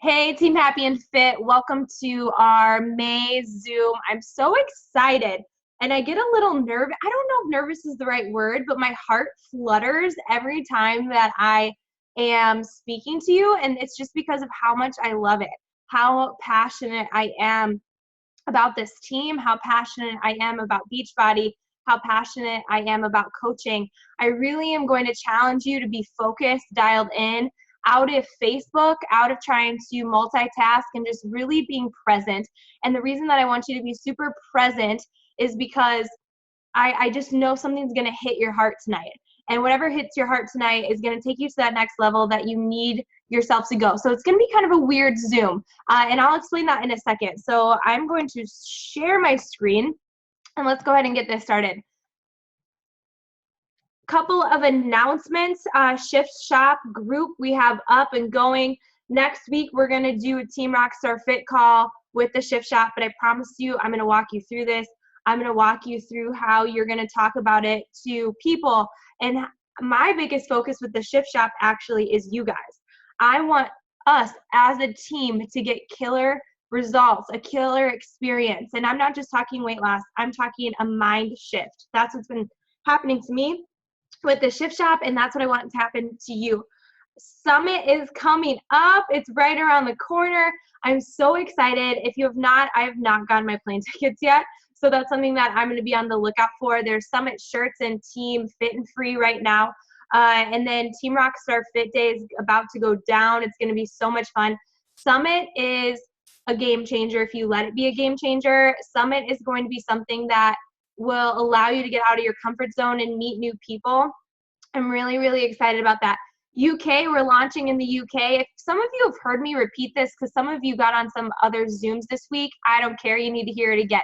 Hey, Team Happy and Fit. Welcome to our May Zoom. I'm so excited and I get a little nervous. I don't know if nervous is the right word, but my heart flutters every time that I am speaking to you. And it's just because of how much I love it, how passionate I am about this team, how passionate I am about Beachbody, how passionate I am about coaching. I really am going to challenge you to be focused, dialed in, out of Facebook, out of trying to multitask and just really being present. And the reason that I want you to be super present is because I just know something's going to hit your heart tonight. And whatever hits your heart tonight is going to take you to that next level that you need yourself to go. So it's going to be kind of a weird Zoom. And I'll explain that in a second. So I'm going to share my screen and let's go ahead and get this started. Couple of announcements. Shift Shop group we have up and going. Next week, we're going to do a Team Rockstar Fit call with the Shift Shop, but I promise you, I'm going to walk you through this. I'm going to walk you through how you're going to talk about it to people. And my biggest focus with the Shift Shop actually is you guys. I want us as a team to get killer results, a killer experience. And I'm not just talking weight loss. I'm talking a mind shift. That's what's been happening to me with the Shift Shop, and that's what I want to happen to you. Summit is coming up. It's right around the corner. I'm so excited. If you have not, I have not gotten my plane tickets yet. So that's something that I'm going to be on the lookout for. There's Summit shirts and Team Fit and Free right now. And then Team Rockstar Fit Day is about to go down. It's going to be so much fun. Summit is a game changer if you let it be a game changer. Summit is going to be something that will allow you to get out of your comfort zone and meet new people. I'm really, really excited about that. UK, we're launching in the UK. If some of you have heard me repeat this because some of you got on some other Zooms this week, I don't care. You need to hear it again.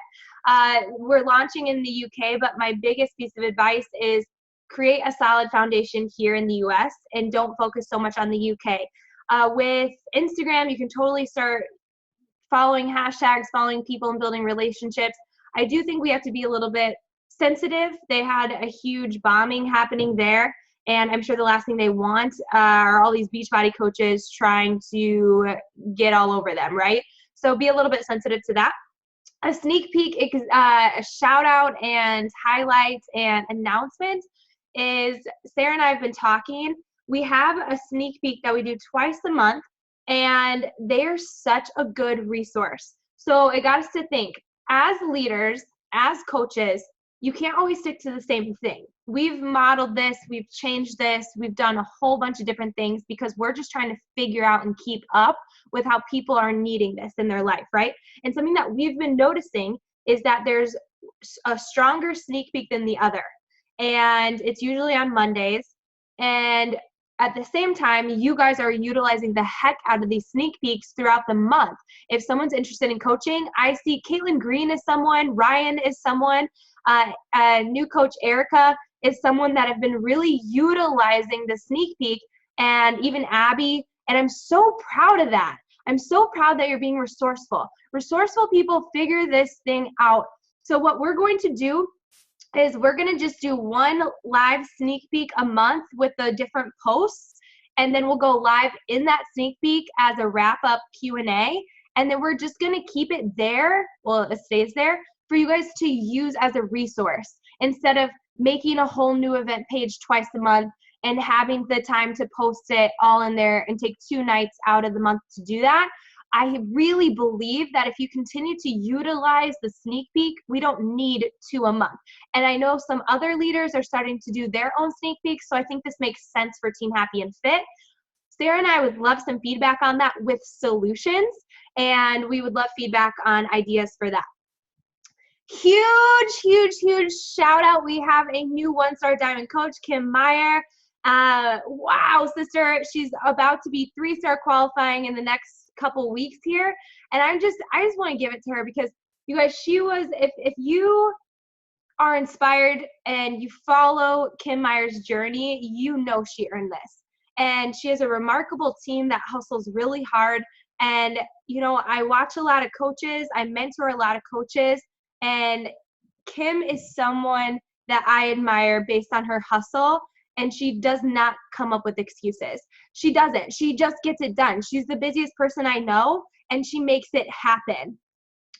We're launching in the UK, but my biggest piece of advice is create a solid foundation here in the US and don't focus so much on the UK. With Instagram, you can totally start following hashtags, following people, and building relationships. I do think we have to be a little bit sensitive. They had a huge bombing happening there, and I'm sure the last thing they want are all these Beachbody coaches trying to get all over them, right? So be a little bit sensitive to that. A sneak peek, a shout out and highlight and announcement is Sarah and I have been talking. We have a sneak peek that we do twice a month, and they're such a good resource. So it got us to think, as leaders, as coaches, you can't always stick to the same thing. We've modeled this, we've changed this, we've done a whole bunch of different things because we're just trying to figure out and keep up with how people are needing this in their life, right? And something that we've been noticing is that there's a stronger sneak peek than the other. And it's usually on Mondays. And at the same time, you guys are utilizing the heck out of these sneak peeks throughout the month. If someone's interested in coaching, I see Caitlin Green is someone, Ryan is someone, new coach Erica is someone that have been really utilizing the sneak peek, and even Abby. And I'm so proud of that. I'm so proud that you're being resourceful. Resourceful people figure this thing out. So what we're going to do is we're going to just do one live sneak peek a month with the different posts, and then we'll go live in that sneak peek as a wrap-up Q&A, and then we're just going to keep it there, well, it stays there, for you guys to use as a resource instead of making a whole new event page twice a month and having the time to post it all in there and take 2 nights out of the month to do that. I really believe that if you continue to utilize the sneak peek, we don't need 2 a month. And I know some other leaders are starting to do their own sneak peeks, so I think this makes sense for Team Happy and Fit. Sarah and I would love some feedback on that with solutions, and we would love feedback on ideas for that. Huge, huge, huge shout out. We have a new 1-star diamond coach, Kim Meyer. Wow, sister, she's about to be 3-star qualifying in the next couple weeks here. And I just want to give it to her because you guys, she was, if you are inspired and you follow Kim Meyer's journey, you know she earned this. And she has a remarkable team that hustles really hard. And, you know, I watch a lot of coaches, I mentor a lot of coaches, and Kim is someone that I admire based on her hustle and she does not come up with excuses. She doesn't. She just gets it done. She's the busiest person I know, and she makes it happen.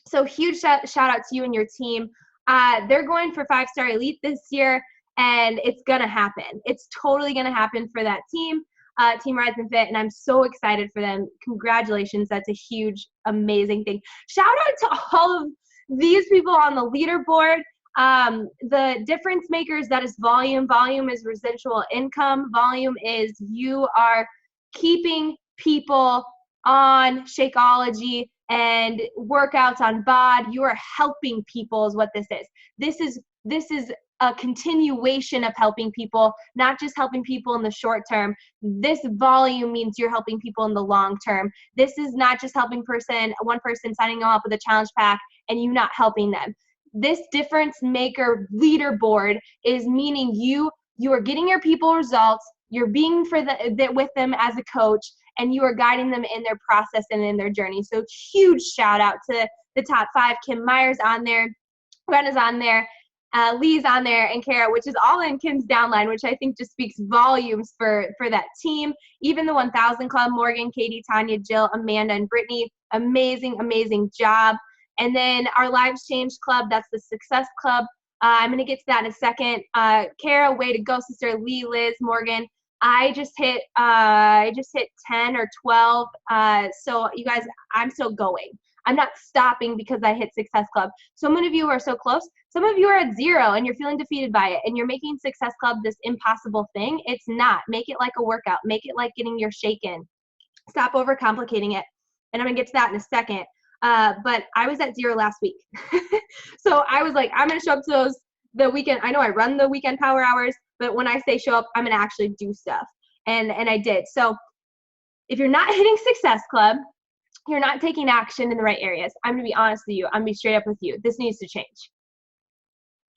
So huge shout out to you and your team. They're going for 5-star elite this year, and it's going to happen. It's totally going to happen for that team, Team Rise and Fit, and I'm so excited for them. Congratulations. That's a huge, amazing thing. Shout out to all of these people on the leaderboard. The difference makers, that is volume. Volume is residual income. Volume is you are keeping people on Shakeology and workouts on BOD. You are helping people is what this is. This is a continuation of helping people, not just helping people in the short term. This volume means you're helping people in the long term. This is not just helping one person signing up with a challenge pack and you not helping them. This difference maker leaderboard is meaning you are getting your people results, you're being with them as a coach, and you are guiding them in their process and in their journey. So huge shout out to the top 5. Kim Meyer's on there, Brenna's on there, Lee's on there, and Kara, which is all in Kim's downline, which I think just speaks volumes for that team. Even the 1000 Club, Morgan, Katie, Tanya, Jill, Amanda, and Brittany, amazing, amazing job. And then our Lives Change Club, that's the Success Club. I'm going to get to that in a second. Kara, way to go, sister. Lee, Liz, Morgan. I just hit 10 or 12. So you guys, I'm still going. I'm not stopping because I hit Success Club. So many of you are so close. Some of you are at 0 and you're feeling defeated by it, and you're making Success Club this impossible thing. It's not. Make it like a workout. Make it like getting your shake in. Stop overcomplicating it. And I'm going to get to that in a second. But I was at 0 last week. So I was like, I'm going to show up to the weekend. I know I run the weekend power hours, but when I say show up, I'm going to actually do stuff. And I did. So if you're not hitting Success Club, you're not taking action in the right areas. I'm going to be honest with you. I'm going to be straight up with you. This needs to change.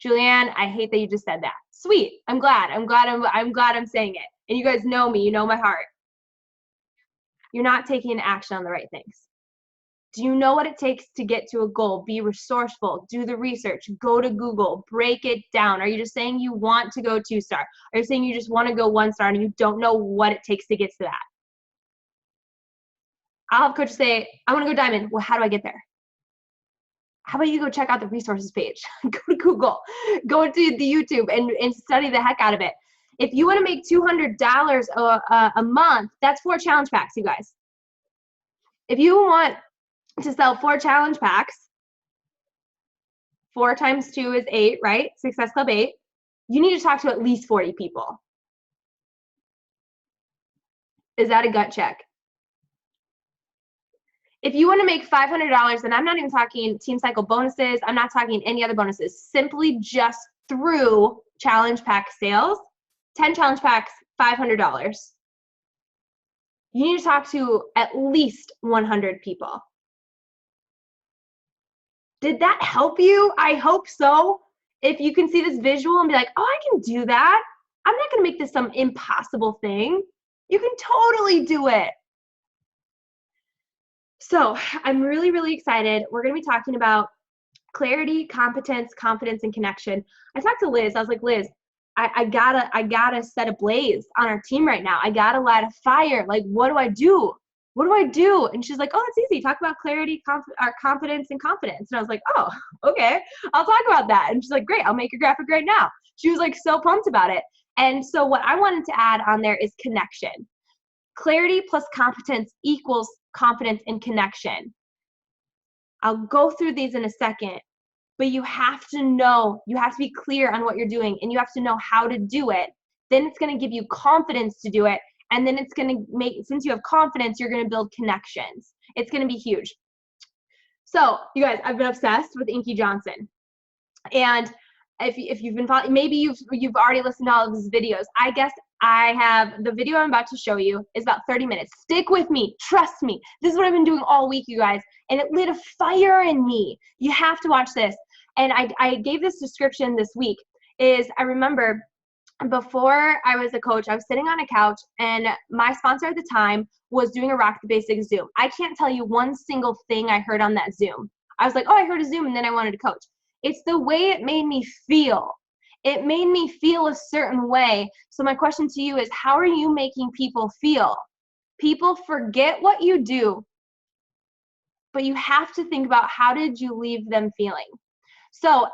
Julianne, I hate that you just said that. Sweet. I'm glad I'm saying it. And you guys know me. You know my heart. You're not taking action on the right things. Do you know what it takes to get to a goal? Be resourceful. Do the research. Go to Google. Break it down. Are you just saying you want to go 2-star? Are you saying you just want to go 1-star and you don't know what it takes to get to that? I'll have coaches say, I want to go diamond. Well, how do I get there? How about you go check out the resources page? Go to Google. Go to the YouTube and study the heck out of it. If you want to make $200 a month, that's 4 challenge packs, you guys. If you want to sell 4 challenge packs, 4 times 2 is 8, right? Success Club 8. You need to talk to at least 40 people. Is that a gut check? If you want to make $500, and I'm not even talking team cycle bonuses, I'm not talking any other bonuses, simply just through challenge pack sales, 10 challenge packs, $500. You need to talk to at least 100 people. Did that help you? I hope so. If you can see this visual and be like, oh, I can do that. I'm not going to make this some impossible thing. You can totally do it. So I'm really, really excited. We're going to be talking about clarity, competence, confidence, and connection. I talked to Liz. I was like, Liz, I gotta set a blaze on our team right now. I gotta light a fire. Like, what do I do? What do I do? And she's like, oh, it's easy. Talk about clarity, confidence, and confidence. And I was like, oh, okay, I'll talk about that. And she's like, great, I'll make a graphic right now. She was like so pumped about it. And so what I wanted to add on there is connection. Clarity plus competence equals confidence and connection. I'll go through these in a second, but you have to know, you have to be clear on what you're doing, and you have to know how to do it. Then it's going to give you confidence to do it. And then it's going to make, since you have confidence, you're going to build connections. It's going to be huge. So you guys, I've been obsessed with Inky Johnson. And if you've been following, maybe you've already listened to all of his videos. I guess I have, the video I'm about to show you is about 30 minutes. Stick with me. Trust me. This is what I've been doing all week, you guys. And it lit a fire in me. You have to watch this. And I gave this description this week. I remember before I was a coach, I was sitting on a couch, and my sponsor at the time was doing a Rock the Basics Zoom. I can't tell you one single thing I heard on that Zoom. I was like, oh, I heard a Zoom, and then I wanted to coach. It's the way it made me feel. It made me feel a certain way. So my question to you is, how are you making people feel? People forget what you do, but you have to think about how did you leave them feeling. So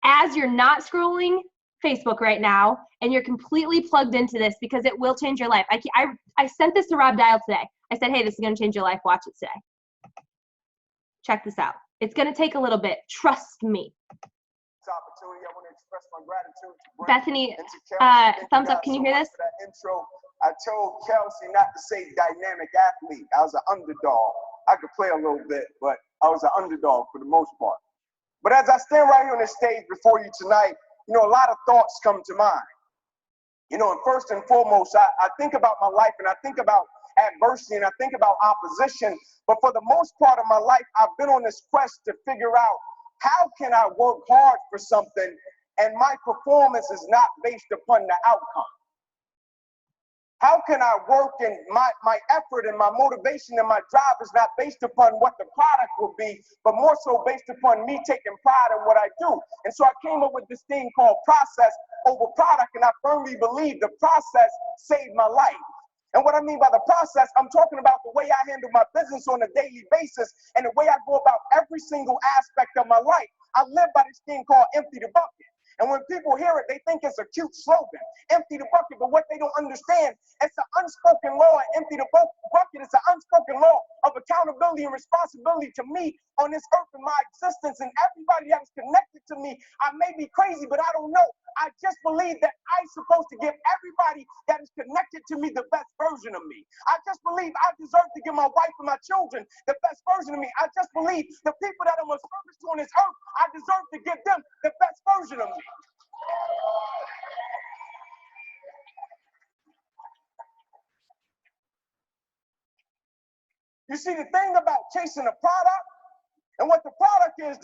as you're not scrolling Facebook right now and you're completely plugged into this, because it will change your life. I sent this to Rob Dial today. I said, hey, this is going to change your life. Watch it today. Check this out. It's going to take a little bit. Trust me. Opportunity. I want to express my gratitude to Bethany, thumbs up. Can you hear this? For that intro. I told Kelsey not to say dynamic athlete. I was an underdog. I could play a little bit, but I was an underdog for the most part. But as I stand right here on this stage before you tonight, a lot of thoughts come to mind. And first and foremost, I think about my life and I think about adversity and I think about opposition. But for the most part of my life, I've been on this quest to figure out how can I work hard for something and my performance is not based upon the outcome? How can I work and my effort and my motivation and my drive is not based upon what the product will be, but more so based upon me taking pride in what I do? And so I came up with this thing called process over product, and I firmly believe the process saved my life. And what I mean by the process, I'm talking about the way I handle my business on a daily basis and the way I go about every single aspect of my life. I live by this thing called empty the bucket. And when people hear it, they think it's a cute slogan, empty the bucket. But what they don't understand, it's an unspoken law. Empty the bucket is an unspoken law of accountability and responsibility to me on this earth and my existence and everybody that is connected to me. I may be crazy, but I don't know. I just believe that I'm supposed to give everybody that is connected to me the best version of me. I just believe I deserve to give my wife and my children the best version of me. I just believe the people that I'm of service to on this earth, I deserve to give them the best version of me. You see, the thing about chasing a product and what the product is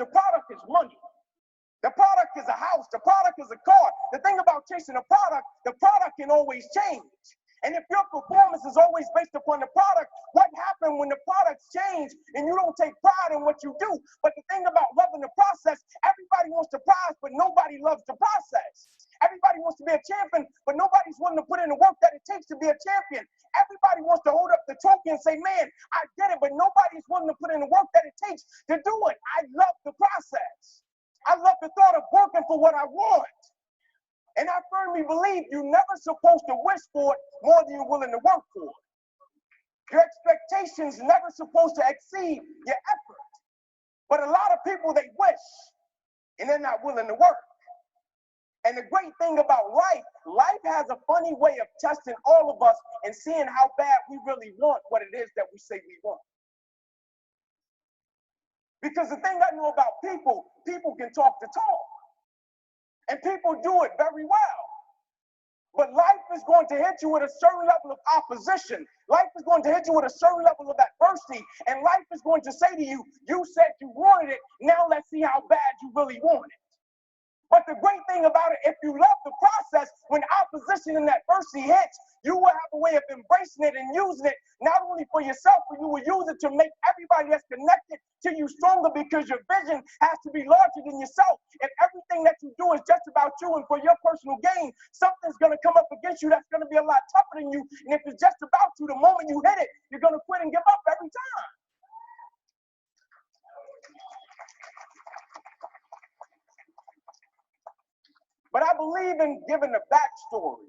money. The product is a house. The product is a car. The thing about chasing a product, the product can always change. And if your performance is always based upon the product, what happens when the products change and you don't take pride in what you do? But the thing about loving the process, everybody wants the prize, but nobody loves the process. Everybody wants to be a champion, but nobody's willing to put in the work that it takes to be a champion. Everybody wants to hold up the trophy and say, man, I did it, but nobody's willing to put in the work that it takes to do it. I love the process. I love the thought of working for what I want. And I firmly believe you're never supposed to wish for it more than you're willing to work for it. Your expectations never supposed to exceed your effort. But a lot of people, they wish, and they're not willing to work. And the great thing about life has a funny way of testing all of us and seeing how bad we really want what it is that we say we want. Because the thing I know about people can talk the talk. And people do it very well. But life is going to hit you with a certain level of opposition. Life is going to hit you with a certain level of adversity. And life is going to say to you, you said you wanted it, now let's see how bad you really want it. But the great thing about it, if you love the process, when opposition and adversity hits, you will have a way of embracing it and using it, not only for yourself, but you will use it to make everybody that's connected to you stronger, because your vision has to be larger than yourself. If everything that you do is just about you and for your personal gain, something's going to come up against you that's going to be a lot tougher than you. And if it's just about you, the moment you hit it, you're going to quit and give up every time. But I believe in giving the backstory,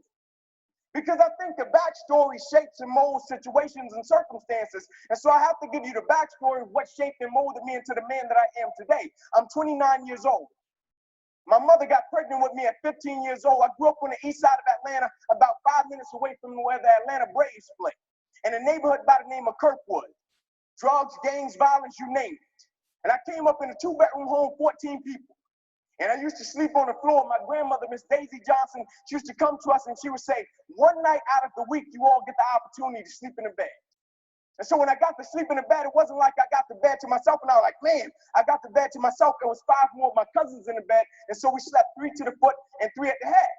because I think the backstory shapes and molds situations and circumstances. And so I have to give you the backstory of what shaped and molded me into the man that I am today. I'm 29 years old. My mother got pregnant with me at 15 years old. I grew up on the east side of Atlanta, about 5 minutes away from where the Atlanta Braves play, in a neighborhood by the name of Kirkwood. Drugs, gangs, violence, you name it. And I came up in a 2-bedroom home, 14 people. And I used to sleep on the floor. My grandmother, Miss Daisy Johnson, she used to come to us and she would say, one night out of the week, you all get the opportunity to sleep in the bed. And so when I got to sleep in the bed, it wasn't like I got the bed to myself and I was like, man, I got the bed to myself. It was 5 more of my cousins in the bed. And so we slept 3 to the foot and 3 at the head.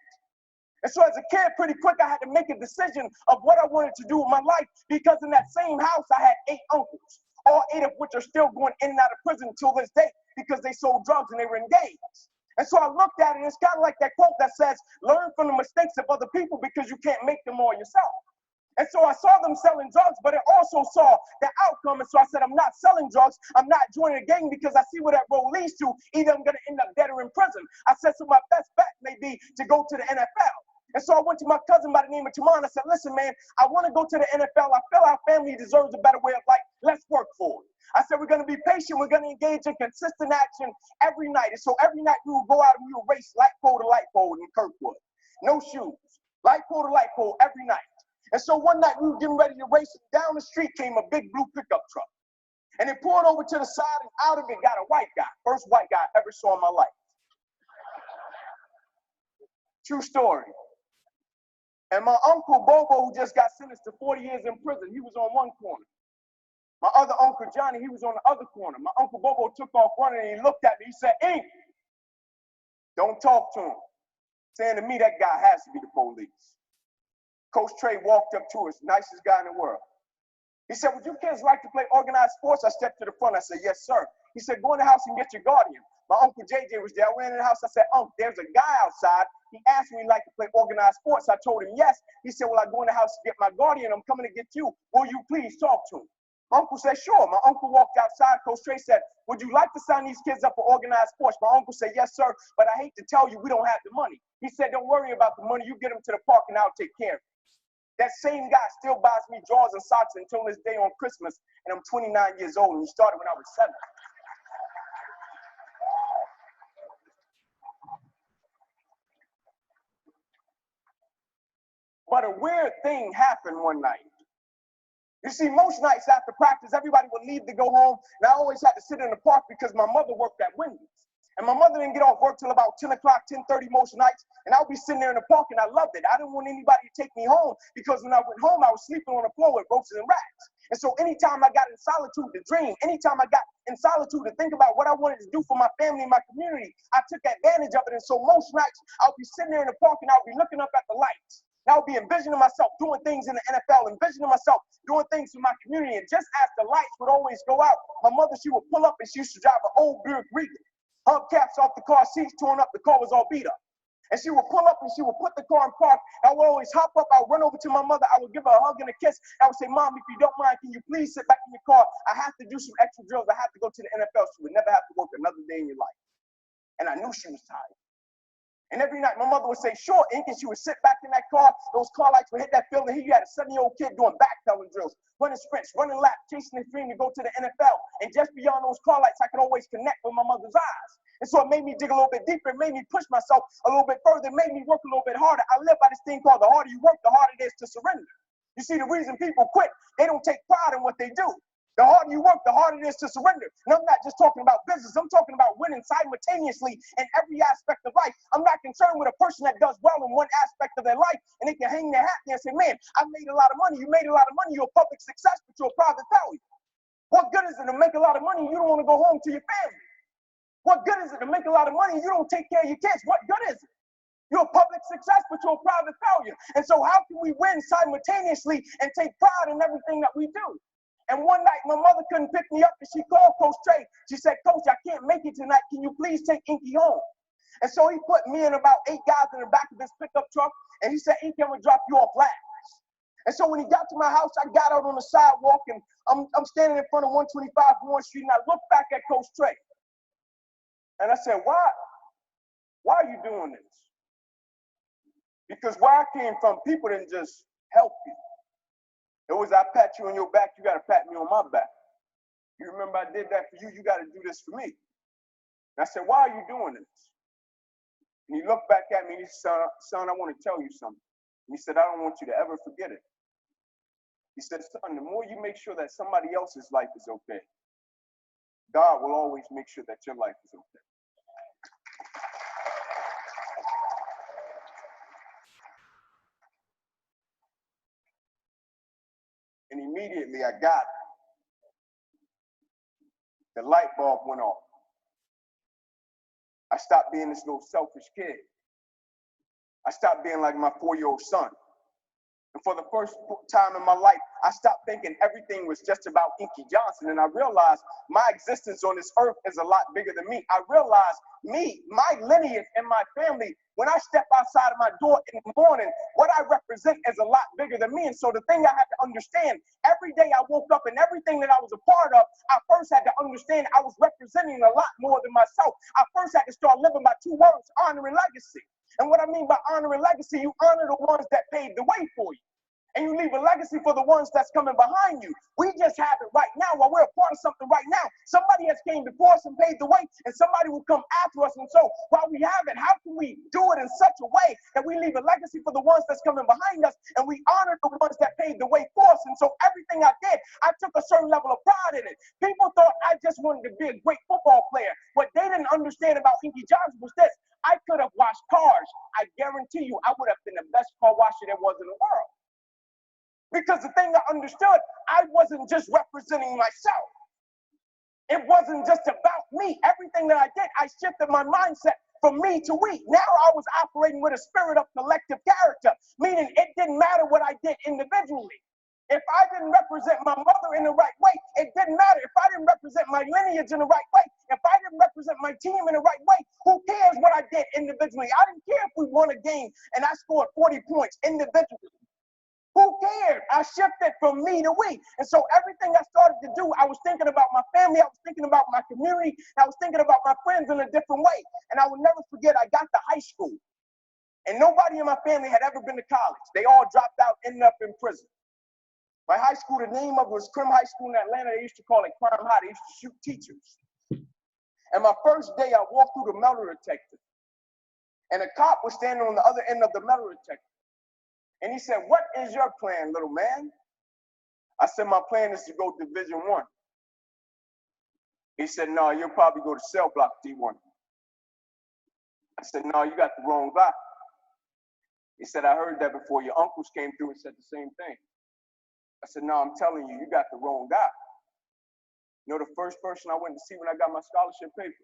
And so as a kid, pretty quick, I had to make a decision of what I wanted to do with my life, because in that same house, I had 8 uncles, all 8 of which are still going in and out of prison till this day because they sold drugs and they were engaged. And so I looked at it, and it's kind of like that quote that says, learn from the mistakes of other people because you can't make them all yourself. And so I saw them selling drugs, but I also saw the outcome. And so I said, I'm not selling drugs. I'm not joining a gang because I see where that road leads to. Either I'm going to end up dead or in prison. I said, so my best bet may be to go to the NFL. And so I went to my cousin by the name of Taman. I said, listen, man, I want to go to the NFL. I feel our family deserves a better way of life. Let's work for it. I said, we're going to be patient. We're going to engage in consistent action every night. And so every night we would go out and we would race light pole to light pole in Kirkwood. No shoes. Light pole to light pole every night. And so one night we were getting ready to race, and down the street came a big blue pickup truck. And it pulled over to the side, and out of it got a white guy. First white guy I ever saw in my life. True story. And my uncle Bobo, who just got sentenced to 40 years in prison, he was on one corner. My other uncle Johnny, he was on the other corner. My uncle Bobo took off running, and he looked at me. He said, Ink, don't talk to him. Saying to me, that guy has to be the police. Coach Trey walked up to us, nicest guy in the world. He said, would you kids like to play organized sports? I stepped to the front. I said, yes, sir. He said, go in the house and get your guardian. My uncle JJ was there. I went in the house. I said, there's a guy outside. He asked me if he'd like to play organized sports. I told him yes. He said, well, I go in the house to get my guardian. I'm coming to get you. Will you please talk to him? My uncle said, sure. My uncle walked outside. Coach Trey said, would you like to sign these kids up for organized sports? My uncle said, yes, sir. But I hate to tell you, we don't have the money. He said, don't worry about the money. You get them to the park and I'll take care of it. That same guy still buys me drawers and socks until this day on Christmas, and I'm 29 years old, and he started when I was 7. But a weird thing happened one night. You see, most nights after practice, everybody would leave to go home, and I always had to sit in the park because my mother worked at Wendy's. And my mother didn't get off work till about 10 o'clock, 10:30 most nights, and I would be sitting there in the park, and I loved it. I didn't want anybody to take me home because when I went home, I was sleeping on the floor with roaches and rats. And so anytime I got in solitude to dream, anytime I got in solitude to think about what I wanted to do for my family and my community, I took advantage of it. And so most nights, I'll be sitting there in the park, and I'll be looking up at the lights. And I'll be envisioning myself doing things in the NFL, envisioning myself doing things for my community. And just as the lights would always go out, my mother, she would pull up, and she used to drive an old Buick Regal. Hubcaps off the car, seats torn up, the car was all beat up. And she would pull up and she would put the car in park. I would always hop up, I would run over to my mother, I would give her a hug and a kiss. I would say, Mom, if you don't mind, can you please sit back in your car? I have to do some extra drills. I have to go to the NFL. She would never have to work another day in your life. And I knew she was tired. And every night my mother would say, sure, Ink, and she would sit back in that car. Those car lights would hit that field, and here you had a 7-year-old kid doing backpedaling drills, running sprints, running laps, chasing the dream to go to the NFL. And just beyond those car lights, I could always connect with my mother's eyes. And so it made me dig a little bit deeper. It made me push myself a little bit further. It made me work a little bit harder. I live by this thing called the harder you work, the harder it is to surrender. You see, the reason people quit, they don't take pride in what they do. The harder you work, the harder it is to surrender. And I'm not just talking about business. I'm talking about winning simultaneously in every aspect of life. I'm not concerned with a person that does well in one aspect of their life and they can hang their hat there and say, man, I made a lot of money. You made a lot of money. You're a public success, but you're a private failure. What good is it to make a lot of money and you don't want to go home to your family? What good is it to make a lot of money and you don't take care of your kids? What good is it? You're a public success, but you're a private failure. And so how can we win simultaneously and take pride in everything that we do? And one night, my mother couldn't pick me up, and she called Coach Trey. She said, Coach, I can't make it tonight. Can you please take Inky home? And so he put me and about 8 guys in the back of his pickup truck, and he said, Inky, I'm going to drop you off last. And so when he got to my house, I got out on the sidewalk, and I'm standing in front of 125 Warren Street, and I looked back at Coach Trey. And I said, why are you doing this? Because where I came from, people didn't just help you. It was, I pat you on your back, you got to pat me on my back. You remember I did that for you, you got to do this for me. And I said, why are you doing this? And he looked back at me and he said, son, I want to tell you something. And he said, I don't want you to ever forget it. He said, son, the more you make sure that somebody else's life is okay, God will always make sure that your life is okay. And immediately I got it. The light bulb went off. I stopped being this little selfish kid. I stopped being like my 4-year-old son. And for the first time in my life, I stopped thinking everything was just about Inky Johnson. And I realized my existence on this earth is a lot bigger than me. I realized my lineage and my family, when I step outside of my door in the morning, what I represent is a lot bigger than me. And so the thing I had to understand, every day I woke up and everything that I was a part of, I first had to understand I was representing a lot more than myself. I first had to start living by two words: honor and legacy. And what I mean by honor and legacy, you honor the ones that paved the way for you. And you leave a legacy for the ones that's coming behind you. We just have it right now. While we're a part of something right now, somebody has came before us and paved the way, and somebody will come after us. And so while we have it, how can we do it in such a way that we leave a legacy for the ones that's coming behind us, and we honor the ones that paved the way for us? And so everything I did, I took a certain level of pride in it. People thought I just wanted to be a great football player. What they didn't understand about Inky Johnson was this: I could have washed cars. I guarantee you I would have been the best car washer there was in the world. Because the thing I understood, I wasn't just representing myself. It wasn't just about me. Everything that I did, I shifted my mindset from me to we. Now I was operating with a spirit of collective character, meaning it didn't matter what I did individually. If I didn't represent my mother in the right way, it didn't matter. If I didn't represent my lineage in the right way, if I didn't represent my team in the right way, who cares what I did individually? I didn't care if we won a game and I scored 40 points individually. Who cared? I shifted from me to we. And so everything I started to do, I was thinking about my family, I was thinking about my community, I was thinking about my friends in a different way. And I will never forget, I got to high school, and nobody in my family had ever been to college. They all dropped out, ended up in prison. My high school, the name of it was Crim High School in Atlanta. They used to call it Crime High. They used to shoot teachers. And my first day, I walked through the metal detector, and a cop was standing on the other end of the metal detector. And he said, "What is your plan, little man?" I said, "My plan is to go to Division I." He said, "No, you'll probably go to cell block D1. I said, "No, you got the wrong guy." He said, "I heard that before. Your uncles came through and said the same thing." I said, "No, I'm telling you, you got the wrong guy." You know the first person I went to see when I got my scholarship paper?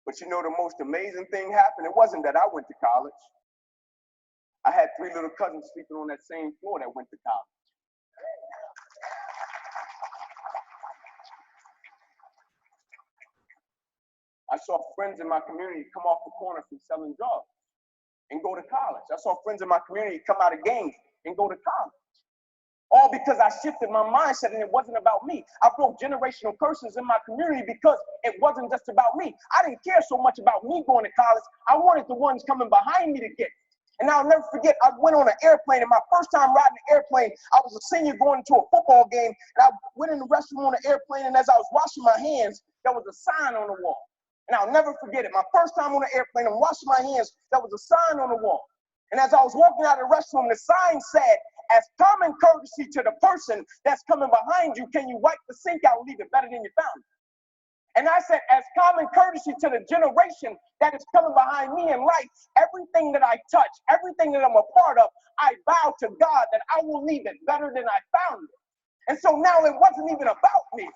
But you know the most amazing thing happened? It wasn't that I went to college. I had 3 little cousins sleeping on that same floor that went to college. I saw friends in my community come off the corner from selling drugs and go to college. I saw friends in my community come out of gangs and go to college. All because I shifted my mindset and it wasn't about me. I broke generational curses in my community because it wasn't just about me. I didn't care so much about me going to college. I wanted the ones coming behind me to get it. And I'll never forget, I went on an airplane, and my first time riding an airplane, I was a senior going to a football game, and I went in the restroom on the airplane, and as I was washing my hands, there was a sign on the wall. And I'll never forget it. My first time on an airplane, I'm washing my hands, there was a sign on the wall. And as I was walking out of the restroom, the sign said, "As common courtesy to the person that's coming behind you, can you wipe the sink out and leave it better than you found it?" And I said, as common courtesy to the generation that is coming behind me in life, everything that I touch, everything that I'm a part of, I vow to God that I will leave it better than I found it. And so now it wasn't even about me.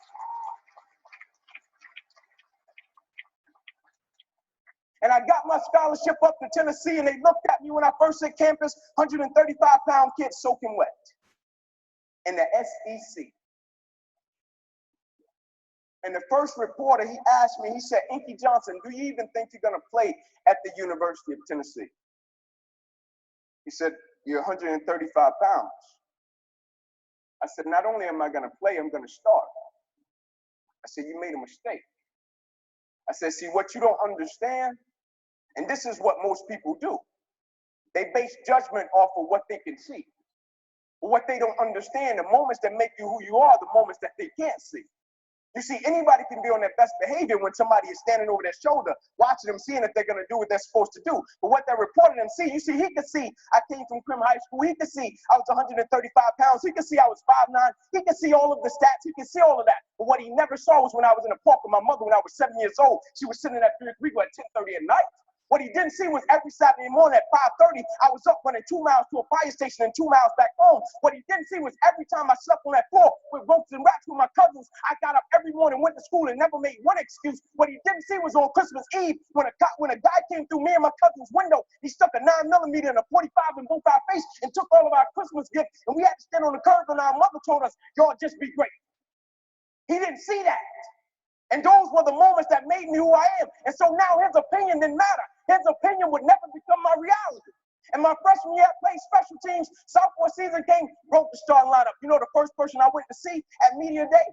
And I got my scholarship up to Tennessee, and they looked at me when I first hit campus, 135-pound kid soaking wet in the SEC. And the first reporter, he asked me, he said, "Inky Johnson, do you even think you're going to play at the University of Tennessee?" He said, "You're 135 pounds. I said, "Not only am I going to play, I'm going to start." I said, "You made a mistake." I said, "See, what you don't understand," and this is what most people do, they base judgment off of what they can see. But what they don't understand, the moments that make you who you are, the moments that they can't see. You see, anybody can be on their best behavior when somebody is standing over their shoulder, watching them, seeing if they're going to do what they're supposed to do. But what that reporter didn't see, you see, he could see I came from Crim High School. He could see I was 135 pounds. He could see I was 5'9". He could see all of the stats. He could see all of that. But what he never saw was when I was in the park with my mother when I was 7 years old. She was sitting at 3 o'clock at 10:30 at night. What he didn't see was every Saturday morning at 5:30, I was up running 2 miles to a fire station and 2 miles back home. What he didn't see was every time I slept on that floor with ropes and racks with my cousins, I got up every morning, went to school, and never made one excuse. What he didn't see was on Christmas Eve, when a guy came through me and my cousin's window, he stuck a 9mm and a 45 in both our face and took all of our Christmas gifts, and we had to stand on the curb, and our mother told us, y'all just be grateful. He didn't see that. And those were the moments that made me who I am. And so now his opinion didn't matter. His opinion would never become my reality. And my freshman year, I played special teams. Sophomore season came, broke the starting lineup. You know the first person I went to see at media day?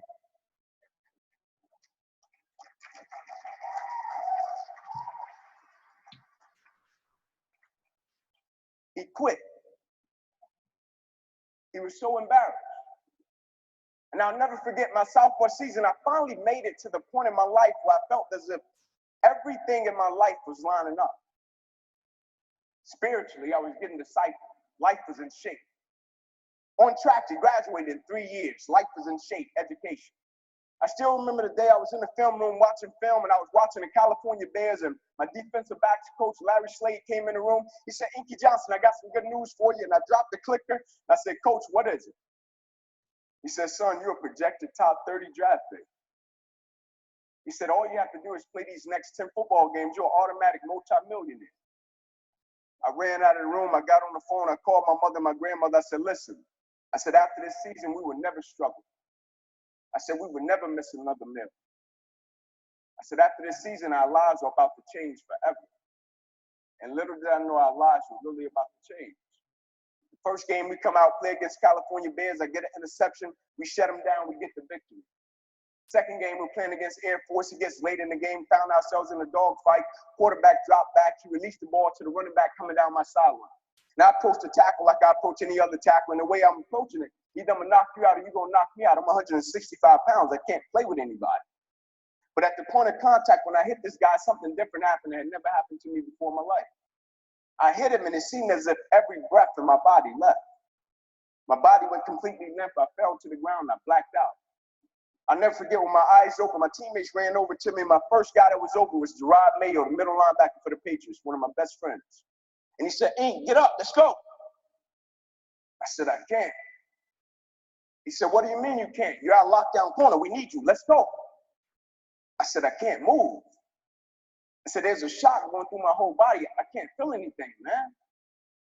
He quit. He was so embarrassed. And I'll never forget my sophomore season. I finally made it to the point in my life where I felt as if everything in my life was lining up. Spiritually, I was getting discipled. Life was in shape. On track to graduate in 3 years. Life was in shape. Education. I still remember the day I was in the film room watching film, and I was watching the California Bears, and my defensive backs coach, Larry Slade, came in the room. He said, Inky Johnson, I got some good news for you. And I dropped the clicker. And I said, Coach, what is it? He said, son, you're a projected top 30 draft pick. He said, all you have to do is play these next 10 football games. You're an automatic multimillionaire. I ran out of the room. I got on the phone. I called my mother and my grandmother. I said, listen. I said, after this season, we would never struggle. I said, we would never miss another meal. I said, after this season, our lives are about to change forever. And little did I know our lives were really about to change. The first game we come out, play against California Bears. I get an interception. We shut them down. We get the victory. Second game, we're playing against Air Force. It gets late in the game, found ourselves in a dogfight. Quarterback dropped back. He released the ball to the running back coming down my sideline. Now I approach the tackle like I approach any other tackle. And the way I'm approaching it, either I'm going to knock you out or you're going to knock me out. I'm 165 pounds. I can't play with anybody. But at the point of contact, when I hit this guy, something different happened that had never happened to me before in my life. I hit him, and it seemed as if every breath in my body left. My body went completely limp. I fell to the ground. I blacked out. I'll never forget when my eyes opened, my teammates ran over to me. My first guy that was over was Gerard Mayo, the middle linebacker for the Patriots, one of my best friends. And he said, Ink, get up, let's go. I said, I can't. He said, what do you mean you can't? You're out lockdown corner. We need you. Let's go. I said, I can't move. I said, there's a shock going through my whole body. I can't feel anything, man.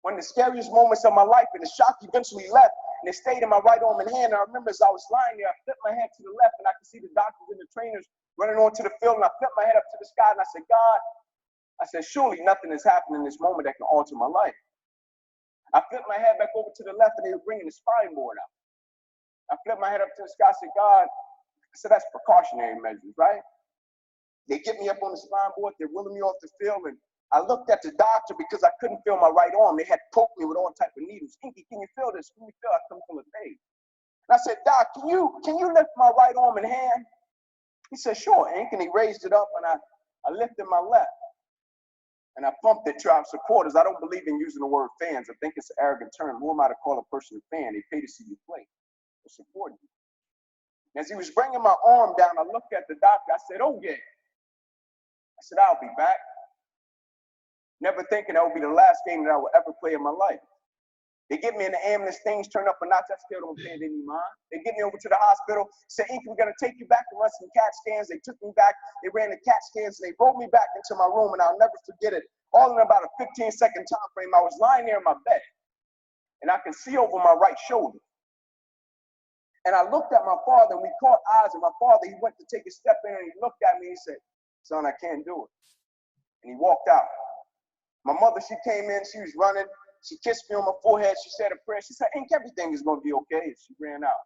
One of the scariest moments of my life, and the shock eventually left, and it stayed in my right arm and hand. And I remember as I was lying there, I flipped my head to the left, and I could see the doctors and the trainers running onto the field, and I flipped my head up to the sky, and I said, God, I said, surely nothing has happened in this moment that can alter my life. I flipped my head back over to the left, and they were bringing the spine board out. I flipped my head up to the sky, I said, God, I said, that's precautionary measures, right? They get me up on the spine board, they're wheeling me off the field, and I looked at the doctor because I couldn't feel my right arm. They had poked me with all type of needles. Inky, can you feel this? Can you feel? I couldn't feel a thing. And I said, Doc, can you lift my right arm and hand? He said, sure, Ink. And he raised it up, and I lifted my left. And I pumped it to our supporters. I don't believe in using the word fans. I think it's an arrogant term. Who am I to call a person a fan? They pay to see you play, to support you. And as he was bringing my arm down, I looked at the doctor. I said, oh, yeah. I said, I'll be back. Never thinking that would be the last game that I would ever play in my life. They get me in the ambulance, things turn up a notch. I still don't pay it any mind. They get me over to the hospital, said, Inky, we're going to take you back to run some CAT scans. They took me back. They ran the CAT scans, and they rolled me back into my room, and I'll never forget it. All in about a 15-second time frame, I was lying there in my bed, and I could see over my right shoulder. And I looked at my father, and we caught eyes, and my father, he went to take a step in, and he looked at me, and he said, son, I can't do it. And he walked out. My mother, she came in, she was running. She kissed me on my forehead. She said a prayer. She said, Ink, everything is going to be okay. And she ran out.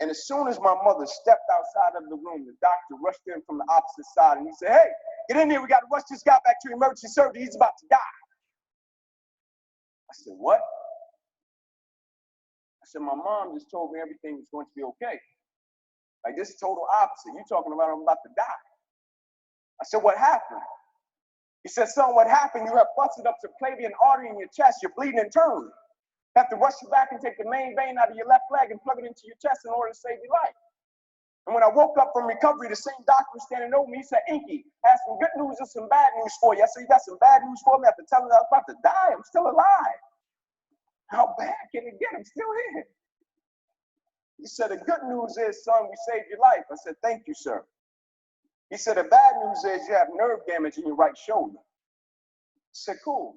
And as soon as my mother stepped outside of the room, the doctor rushed in from the opposite side. And he said, hey, get in here. We got to rush this guy back to emergency surgery. He's about to die. I said, what? I said, my mom just told me everything was going to be okay. Like, this is total opposite. You're talking about I'm about to die. I said, what happened? He said, son, what happened? You have busted up subclavian artery in your chest. You're bleeding internally. Have to rush you back and take the main vein out of your left leg and plug it into your chest in order to save your life. And when I woke up from recovery, the same doctor was standing over me. He said, Inky, I have some good news and some bad news for you. I said, you got some bad news for me? After telling me I was about to die, I'm still alive. How bad can it get? I'm still here. He said, the good news is, son, we saved your life. I said, thank you, sir. He said, the bad news is you have nerve damage in your right shoulder. I said, cool.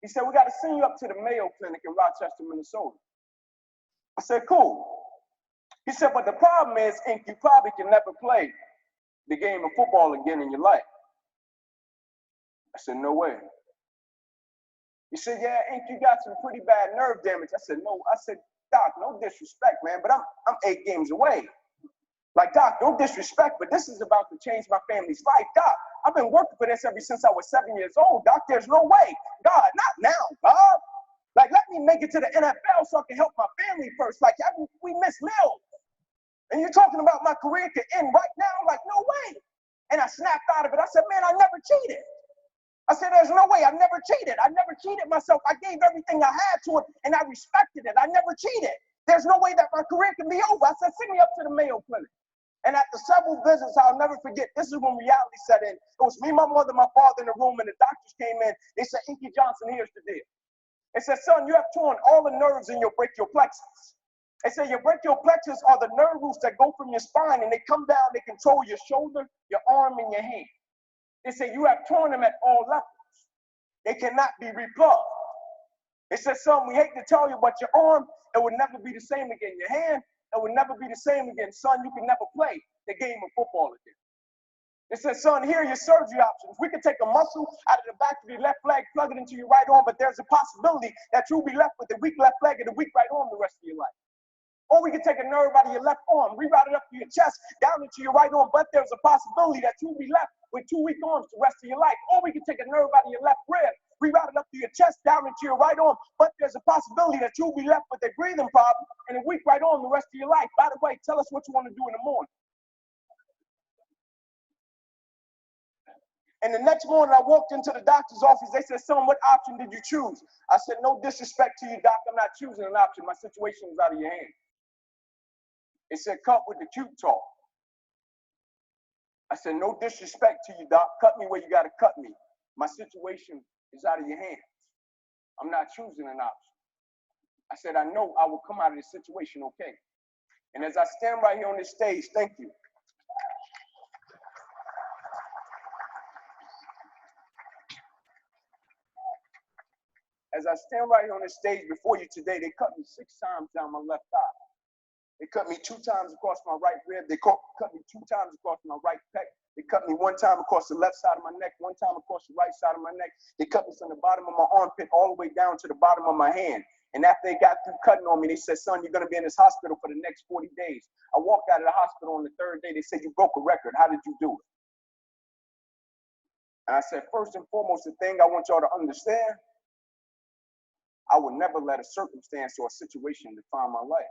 He said, we got to send you up to the Mayo Clinic in Rochester, Minnesota. I said, cool. He said, but the problem is, Ink, you probably can never play the game of football again in your life. I said, no way. He said, yeah, Ink, you got some pretty bad nerve damage. I said, no. I said, Doc, no disrespect, man, but I'm 8 games away. Like, Doc, no disrespect, but this is about to change my family's life. Doc, I've been working for this ever since I was 7 years old. Doc, there's no way. God, not now, God. Like, let me make it to the NFL so I can help my family first. Like, we miss Mills. And you're talking about my career could end right now? Like, no way. And I snapped out of it. I said, man, I never cheated. I said, there's no way. I never cheated. I never cheated myself. I gave everything I had to it, and I respected it. I never cheated. There's no way that my career can be over. I said, send me up to the Mayo Clinic. And after several visits, I'll never forget, this is when reality set in. It was me, my mother, my father in the room, and the doctors came in. They said, Inky Johnson, here's the deal. They said, son, you have torn all the nerves in your brachial plexus. They said, your brachial plexus are the nerve roots that go from your spine, and they come down, they control your shoulder, your arm, and your hand. They say you have torn them at all levels. They cannot be replugged. They said, son, we hate to tell you, but your arm, it would never be the same again. Your hand, it would never be the same again. Son, you can never play the game of football again. They said, son, here are your surgery options. We can take a muscle out of the back of your left leg, plug it into your right arm, but there's a possibility that you'll be left with a weak left leg and a weak right arm the rest of your life. Or we can take a nerve out of your left arm, reroute it up to your chest, down into your right arm, but there's a possibility that you'll be left with 2 weak arms the rest of your life. Or we can take a nerve out of your left rib, reroute it up to your chest, down into your right arm, but there's a possibility that you'll be left with a breathing problem and a weak right arm the rest of your life. By the way, tell us what you want to do in the morning. And the next morning, I walked into the doctor's office. They said, son, what option did you choose? I said, no disrespect to you, doc. I'm not choosing an option. My situation is out of your hands. They said, cut with the cute talk. I said, no disrespect to you, doc. Cut me where you got to cut me. My situation is out of your hands. I'm not choosing an option. I said, I know I will come out of this situation okay. And as I stand right here on this stage, thank you. As I stand right here on this stage before you today, they cut me 6 times down my left thigh. They cut me 2 times across my right rib. They cut me 2 times across my right pec. They cut me 1 time across the left side of my neck, 1 time across the right side of my neck. They cut me from the bottom of my armpit all the way down to the bottom of my hand. And after they got through cutting on me, they said, son, you're going to be in this hospital for the next 40 days. I walked out of the hospital on the 3rd day. They said, you broke a record. How did you do it? And I said, first and foremost, the thing I want y'all to understand, I would never let a circumstance or a situation define my life.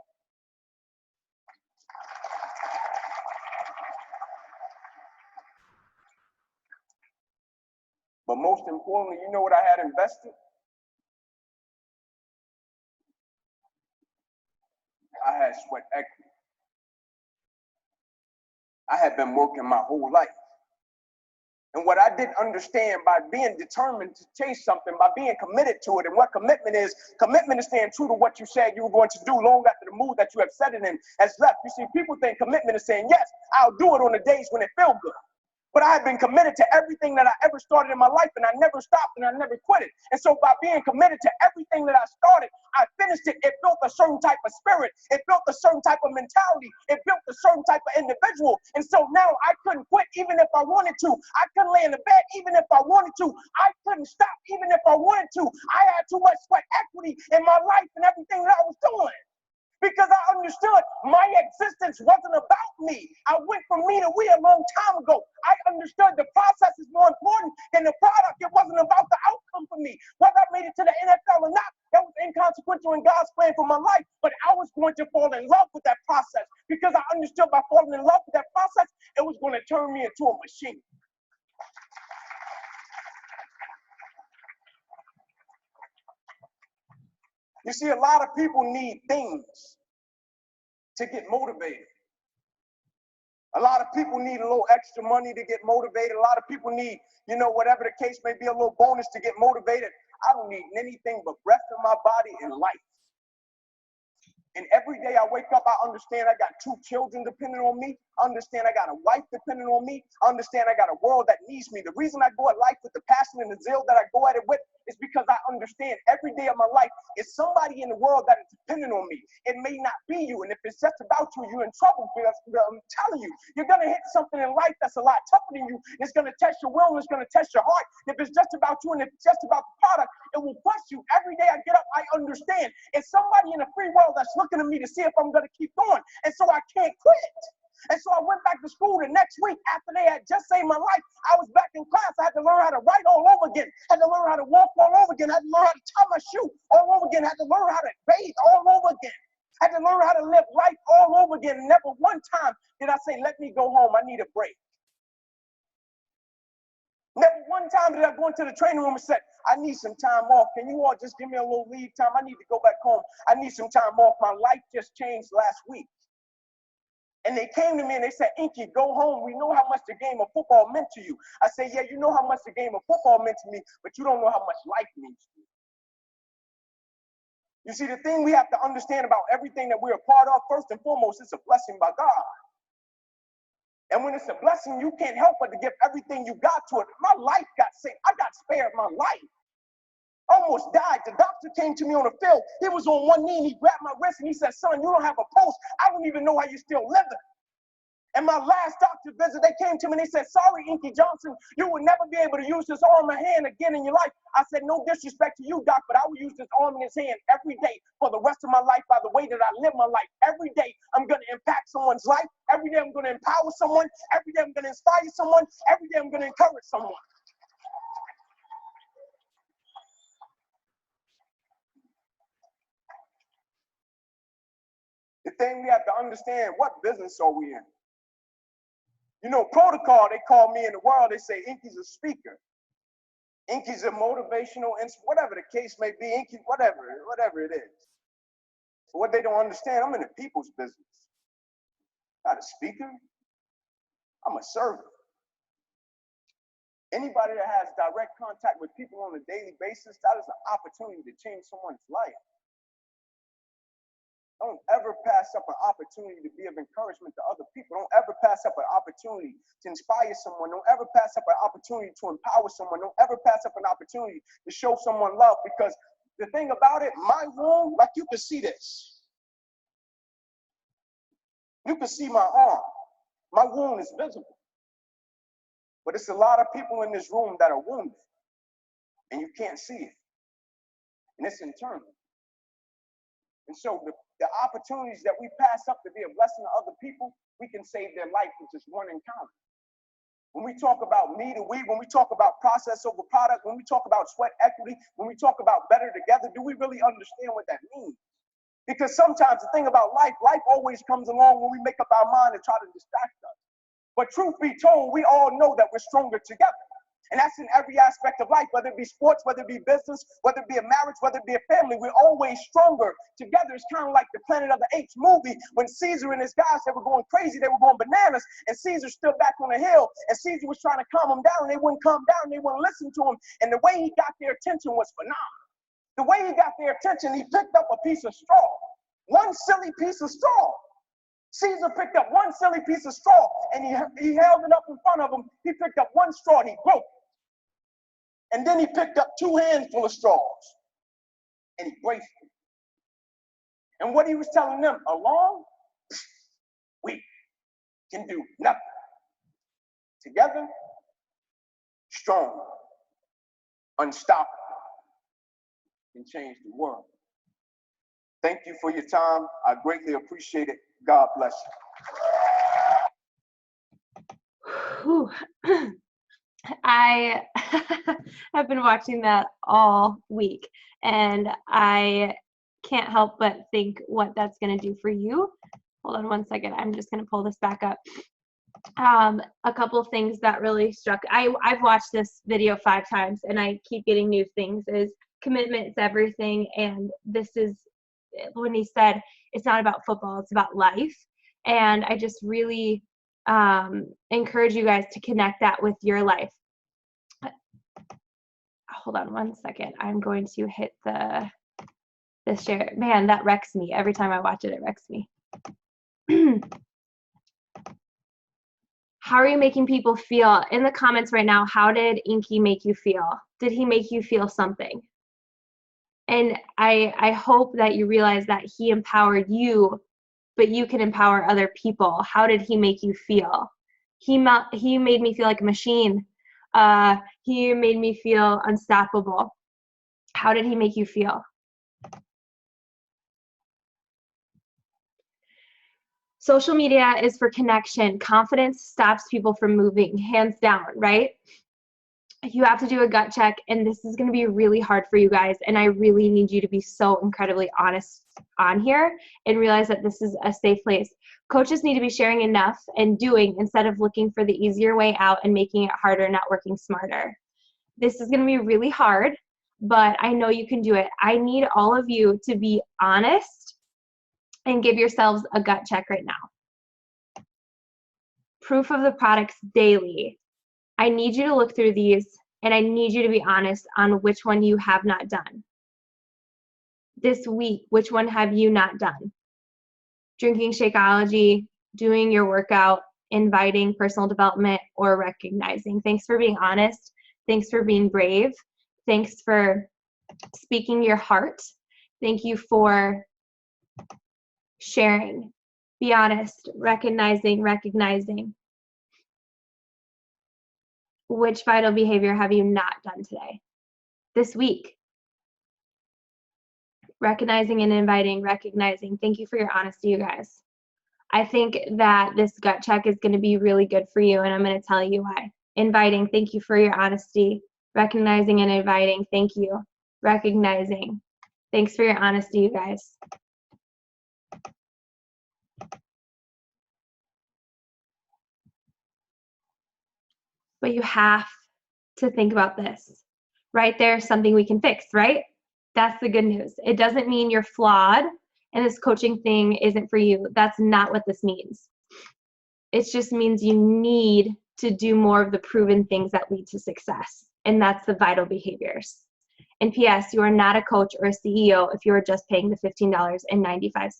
But most importantly, you know what I had invested? I had sweat equity. I had been working my whole life. And what I didn't understand, by being determined to chase something, by being committed to it, and what commitment is staying true to what you said you were going to do long after the mood that you have set it in has left. You see, people think commitment is saying, yes, I'll do it on the days when it feels good. But I have been committed to everything that I ever started in my life, and I never stopped and I never quit it. And so by being committed to everything that I started, I finished it. It built a certain type of spirit. It built a certain type of mentality. It built a certain type of individual. And so now I couldn't quit even if I wanted to. I couldn't lay in the bed even if I wanted to. I couldn't stop even if I wanted to. I had too much sweat equity in my life and everything that I was doing. Because I understood my existence wasn't about me. I went from me to we a long time ago. I understood the process is more important than the product. It wasn't about the outcome for me. Whether I made it to the NFL or not, that was inconsequential in God's plan for my life. But I was going to fall in love with that process because I understood by falling in love with that process, it was going to turn me into a machine. You see, a lot of people need things to get motivated. A lot of people need a little extra money to get motivated. A lot of people need, whatever the case may be, a little bonus to get motivated. I don't need anything but breath in my body and life. And every day I wake up, I understand I got 2 children depending on me. I understand I got a wife depending on me. I understand I got a world that needs me. The reason I go at life with the passion and the zeal that I go at it with is because I understand every day of my life is somebody in the world that is dependent on me. It may not be you. And if it's just about you, you're in trouble. Because I'm telling you, you're going to hit something in life that's a lot tougher than you. It's going to test your will and it's going to test your heart. If it's just about you and if it's just about the product, it will crush you. Every day I get up, I understand it's somebody in the free world that's looking at me to see if I'm going to keep going. And so I can't quit. And so I went back to school the next week after they had just saved my life. I was back in class. I had to learn how to write all over again. I had to learn how to walk all over again. I had to learn how to tie my shoe all over again. I had to learn how to bathe all over again. I had to learn how to live life all over again. And never one time did I say, let me go home. I need a break. Never one time did I go into the training room and say, I need some time off. Can you all just give me a little leave time? I need to go back home. I need some time off. My life just changed last week. And they came to me and they said, Inky, go home. We know how much the game of football meant to you. I said, yeah, you know how much the game of football meant to me, but you don't know how much life means to me. You see, the thing we have to understand about everything that we're a part of, first and foremost, it's a blessing by God. And when it's a blessing, you can't help but to give everything you got to it. My life got saved. I got spared my life. Almost died. The doctor came to me on the field. He was on one knee and he grabbed my wrist and he said, son, you don't have a pulse. I don't even know how you're still living. And my last doctor visit, they came to me and they said, sorry, Inky Johnson, you will never be able to use this arm and hand again in your life. I said, no disrespect to you, doc, but I will use this arm and this hand every day for the rest of my life by the way that I live my life. Every day I'm going to impact someone's life. Every day I'm going to empower someone. Every day I'm going to inspire someone. Every day I'm going to encourage someone. The thing we have to understand, what business are we in? You know, protocol, they call me in the world, they say Inky's a speaker. Inky's a motivational, whatever the case may be, Inky, whatever it is. But what they don't understand, I'm in the people's business. Not a speaker, I'm a servant. Anybody that has direct contact with people on a daily basis, that is an opportunity to change someone's life. Don't ever pass up an opportunity to be of encouragement to other people. Don't ever pass up an opportunity to inspire someone. Don't ever pass up an opportunity to empower someone. Don't ever pass up an opportunity to show someone love. Because the thing about it, my wound, like you can see this. You can see my arm. My wound is visible. But it's a lot of people in this room that are wounded. And you can't see it. And it's internal. And so the opportunities that we pass up to be a blessing to other people, we can save their life with just one encounter. When we talk about me to we, when we talk about process over product, when we talk about sweat equity, when we talk about better together, do we really understand what that means? Because sometimes the thing about life always comes along when we make up our mind and try to distract us. But truth be told, we all know that we're stronger together. And that's in every aspect of life, whether it be sports, whether it be business, whether it be a marriage, whether it be a family, we're always stronger together. It's kind of like the Planet of the Apes movie when Caesar and his guys, they were going crazy, they were going bananas, and Caesar stood back on the hill, and Caesar was trying to calm them down, and they wouldn't calm down, they wouldn't listen to him, and the way he got their attention was phenomenal. The way he got their attention, he picked up a piece of straw, one silly piece of straw. Caesar picked up one silly piece of straw, and he held it up in front of him. He picked up one straw, and he broke it. And then he picked up 2 handfuls of straws, and he braced them. And what he was telling them, alone, we can do nothing. Together, strong, unstoppable, can change the world. Thank you for your time. I greatly appreciate it. God bless you. I have been watching that all week, and I can't help but think what that's going to do for you. Hold on one second. I'm just going to pull this back up. A couple of things that really struck. I've watched this video 5 times, and I keep getting new things. Is commitment's everything, and this is when he said it's not about football, it's about life. And I just really encourage you guys to connect that with your life. Hold on one second. I'm going to hit this share. Man, that wrecks me. Every time I watch it, it wrecks me. How are you making people feel? In the comments right now, how did Inky make you feel? Did he make you feel something? And I hope that you realize that he empowered you, but you can empower other people. How did he make you feel? He made me feel like a machine. He made me feel unstoppable. How did he make you feel? Social media is for connection. Confidence stops people from moving, hands down, right? You have to do a gut check, and this is going to be really hard for you guys, and I really need you to be so incredibly honest on here and realize that this is a safe place. Coaches need to be sharing enough and doing instead of looking for the easier way out and making it harder, not working smarter. This is going to be really hard, but I know you can do it. I need all of you to be honest and give yourselves a gut check right now. Proof of the products daily. I need you to look through these, and I need you to be honest on which one you have not done. This week, which one have you not done? Drinking Shakeology, doing your workout, inviting personal development, or recognizing. Thanks for being honest. Thanks for being brave. Thanks for speaking your heart. Thank you for sharing. Be honest, recognizing. Which vital behavior have you not done today? This week. Recognizing and inviting, recognizing. Thank you for your honesty, you guys. I think that this gut check is going to be really good for you, and I'm going to tell you why. Inviting, thank you for your honesty. Recognizing and inviting, thank you. Recognizing. Thanks for your honesty, you guys. But you have to think about this. Right there, something we can fix, right? That's the good news. It doesn't mean you're flawed and this coaching thing isn't for you. That's not what this means. It just means you need to do more of the proven things that lead to success, and that's the vital behaviors. And P.S., you are not a coach or a CEO if you are just paying the $15.95.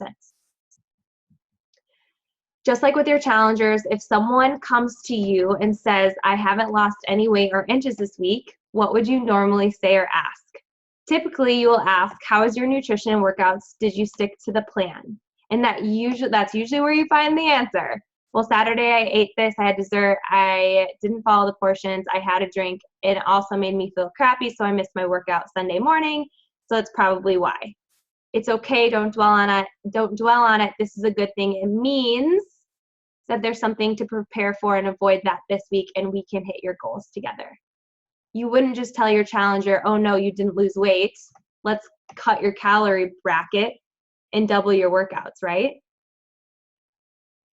Just like with your challengers, if someone comes to you and says, I haven't lost any weight or inches this week, what would you normally say or ask? Typically, you will ask, how is your nutrition and workouts? Did you stick to the plan? And that's usually where you find the answer. Well, Saturday I ate this, I had dessert, I didn't follow the portions, I had a drink, it also made me feel crappy, so I missed my workout Sunday morning, so that's probably why. It's okay, don't dwell on it, this is a good thing. It means that there's something to prepare for and avoid that this week, and we can hit your goals together. You wouldn't just tell your challenger, oh no, you didn't lose weight, let's cut your calorie bracket and double your workouts, right?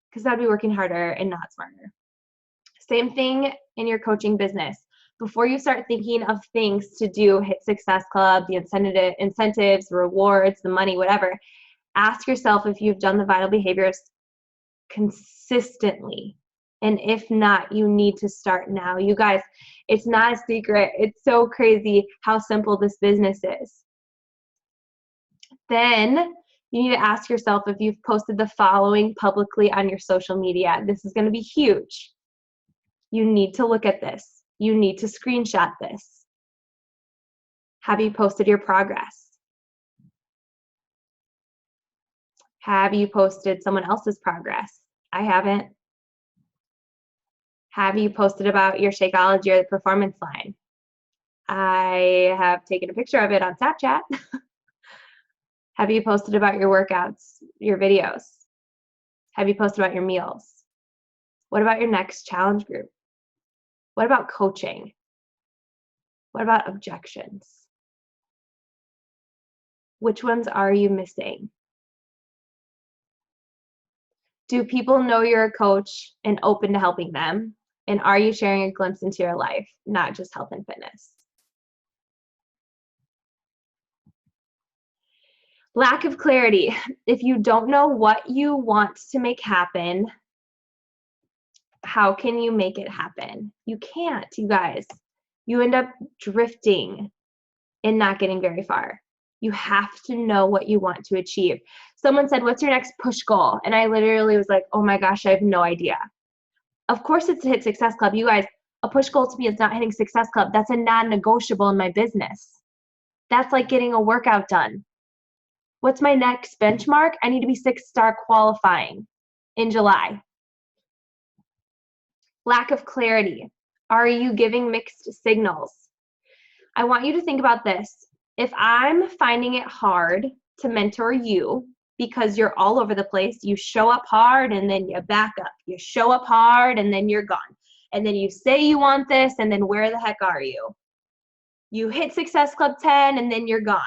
Because that'd be working harder and not smarter. Same thing in your coaching business. Before you start thinking of things to do, hit Success Club, the incentives, rewards, the money, whatever, ask yourself if you've done the vital behaviors consistently. And if not, you need to start now. You guys, it's not a secret. It's so crazy how simple this business is. Then you need to ask yourself if you've posted the following publicly on your social media. This is going to be huge. You need to look at this. You need to screenshot this. Have you posted your progress? Have you posted someone else's progress? I haven't. Have you posted about your Shakeology or the performance line? I have taken a picture of it on Snapchat. Have you posted about your workouts, your videos? Have you posted about your meals? What about your next challenge group? What about coaching? What about objections? Which ones are you missing? Do people know you're a coach and open to helping them? And are you sharing a glimpse into your life, not just health and fitness? Lack of clarity. If you don't know what you want to make happen, How can you make it happen? You can't, you guys. You end up drifting and not getting very far. You have to know what you want to achieve. Someone said, what's your next push goal? And I literally was like, oh my gosh, I have no idea. Of course it's to hit Success Club. You guys, a push goal to me is not hitting Success Club. That's a non-negotiable in my business. That's like getting a workout done. What's my next benchmark? I need to be 6-star qualifying in July. Lack of clarity. Are you giving mixed signals? I want you to think about this. If I'm finding it hard to mentor you because you're all over the place, you show up hard and then you back up. You show up hard and then you're gone. And then you say you want this and then where the heck are you? You hit Success Club 10 and then you're gone.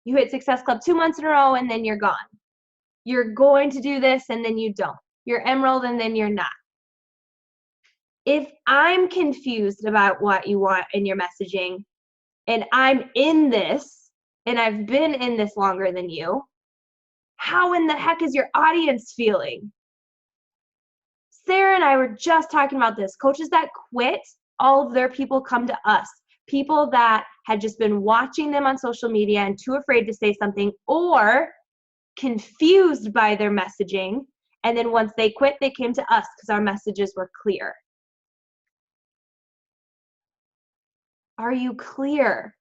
You hit Success Club 2 months in a row and then you're gone. You're going to do this and then you don't. You're Emerald and then you're not. If I'm confused about what you want in your messaging, and I'm in this, and I've been in this longer than you, how in the heck is your audience feeling? Sarah and I were just talking about this. Coaches that quit, all of their people come to us. People that had just been watching them on social media and too afraid to say something or confused by their messaging. And then once they quit, they came to us because our messages were clear. Are you clear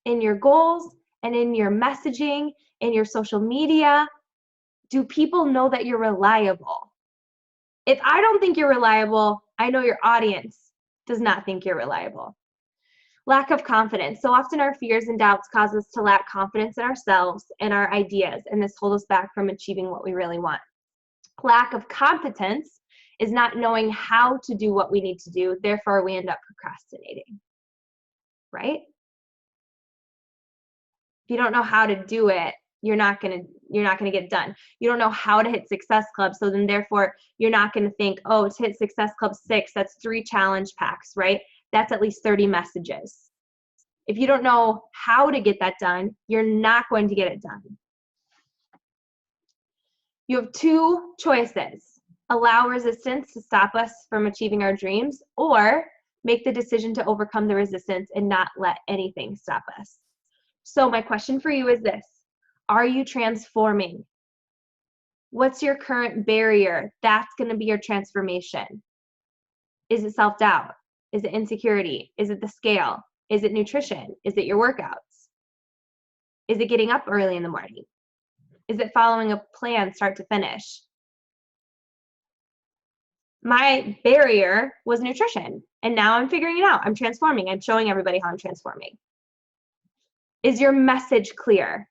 in your goals and in your messaging, in your social media? Do people know that you're reliable? If I don't think you're reliable, I know your audience does not think you're reliable. Lack of confidence. So often our fears and doubts cause us to lack confidence in ourselves and our ideas, and this holds us back from achieving what we really want. Lack of competence is not knowing how to do what we need to do, therefore we end up procrastinating. Right? If you don't know how to do it, you're not gonna get done. You don't know how to hit Success Club, so then therefore you're not gonna think, oh, to hit Success Club 6, that's 3 challenge packs, right? That's at least 30 messages. If you don't know how to get that done, you're not going to get it done. You have 2 choices. Allow resistance to stop us from achieving our dreams, or make the decision to overcome the resistance and not let anything stop us. So my question for you is this: are you transforming? What's your current barrier? That's going to be your transformation. Is it self-doubt? Is it insecurity? Is it the scale? Is it nutrition? Is it your workouts? Is it getting up early in the morning? Is it following a plan start to finish? My barrier was nutrition, and now I'm figuring it out. I'm transforming. I'm showing everybody how I'm transforming. Is your message clear?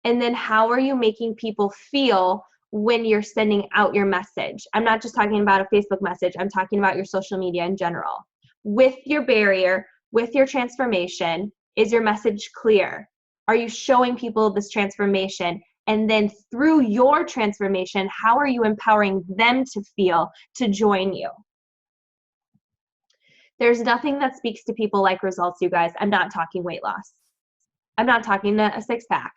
And then how are you making people feel when you're sending out your message? I'm not just talking about a Facebook message. I'm talking about your social media in general. With your barrier, with your transformation, is your message clear? Are you showing people this transformation? And then through your transformation, how are you empowering them to feel to join you? There's nothing that speaks to people like results, you guys. I'm not talking weight loss. I'm not talking a 6-pack.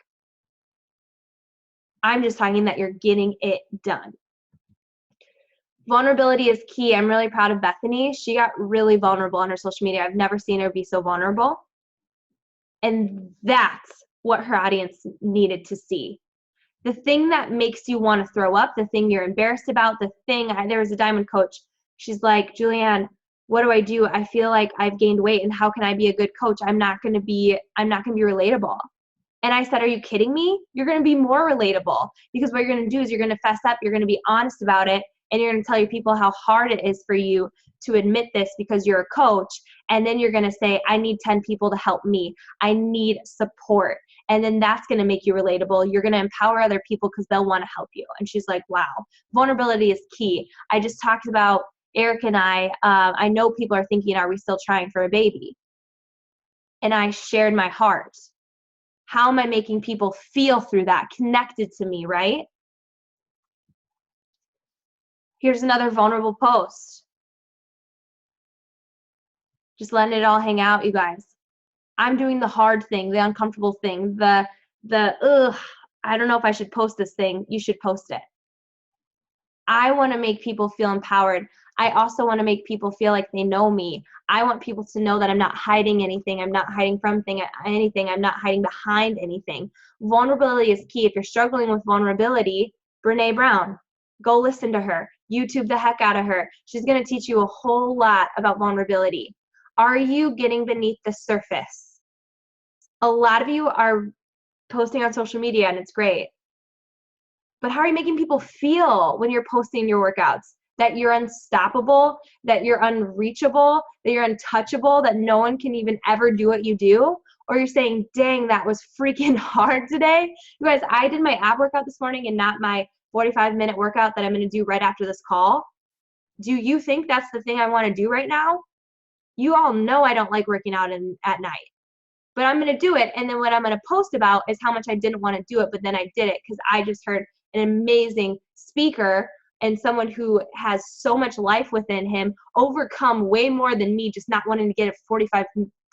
I'm just talking that you're getting it done. Vulnerability is key. I'm really proud of Bethany. She got really vulnerable on her social media. I've never seen her be so vulnerable. And that's what her audience needed to see. The thing that makes you want to throw up, the thing you're embarrassed about, there was a diamond coach. She's like, Julianne, what do? I feel like I've gained weight, and how can I be a good coach? I'm not going to be relatable. And I said, are you kidding me? You're going to be more relatable, because what you're going to do is you're going to fess up, you're going to be honest about it, and you're going to tell your people how hard it is for you to admit this because you're a coach. And then you're going to say, I need 10 people to help me. I need support. And then that's going to make you relatable. You're going to empower other people because they'll want to help you. And she's like, wow, vulnerability is key. I just talked about Eric and I know people are thinking, are we still trying for a baby? And I shared my heart. How am I making people feel through that, connected to me, right? Here's another vulnerable post. Just letting it all hang out, you guys. I'm doing the hard thing, the uncomfortable thing, I don't know if I should post this thing. You should post it. I want to make people feel empowered. I also want to make people feel like they know me. I want people to know that I'm not hiding anything. I'm not hiding from anything. I'm not hiding behind anything. Vulnerability is key. If you're struggling with vulnerability, Brene Brown, go listen to her. YouTube the heck out of her. She's going to teach you a whole lot about vulnerability. Are you getting beneath the surface? A lot of you are posting on social media, and it's great. But how are you making people feel when you're posting your workouts? That you're unstoppable, that you're unreachable, that you're untouchable, that no one can even ever do what you do? Or you're saying, dang, that was freaking hard today. You guys, I did my ab workout this morning and not my 45-minute workout that I'm going to do right after this call. Do you think that's the thing I want to do right now? You all know I don't like working out at night. But I'm going to do it, and then what I'm going to post about is how much I didn't want to do it, but then I did it because I just heard an amazing speaker and someone who has so much life within him overcome way more than me just not wanting to get a 45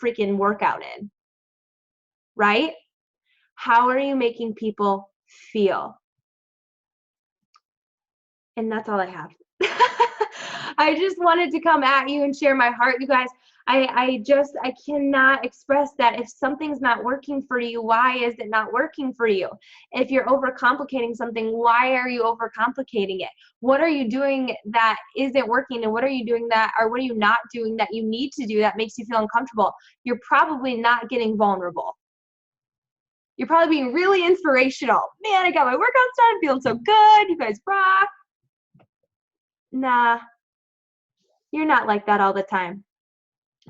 freaking workout in, right? How are you making people feel? And that's all I have. I just wanted to come at you and share my heart, you guys. I cannot express that. If something's not working for you, why is it not working for you? If you're overcomplicating something, why are you overcomplicating it? What are you doing that isn't working, and what are you doing that, or what are you not doing that you need to do that makes you feel uncomfortable? You're probably not getting vulnerable. You're probably being really inspirational. Man, I got my workouts done, feeling so good. You guys rock. Nah, you're not like that all the time.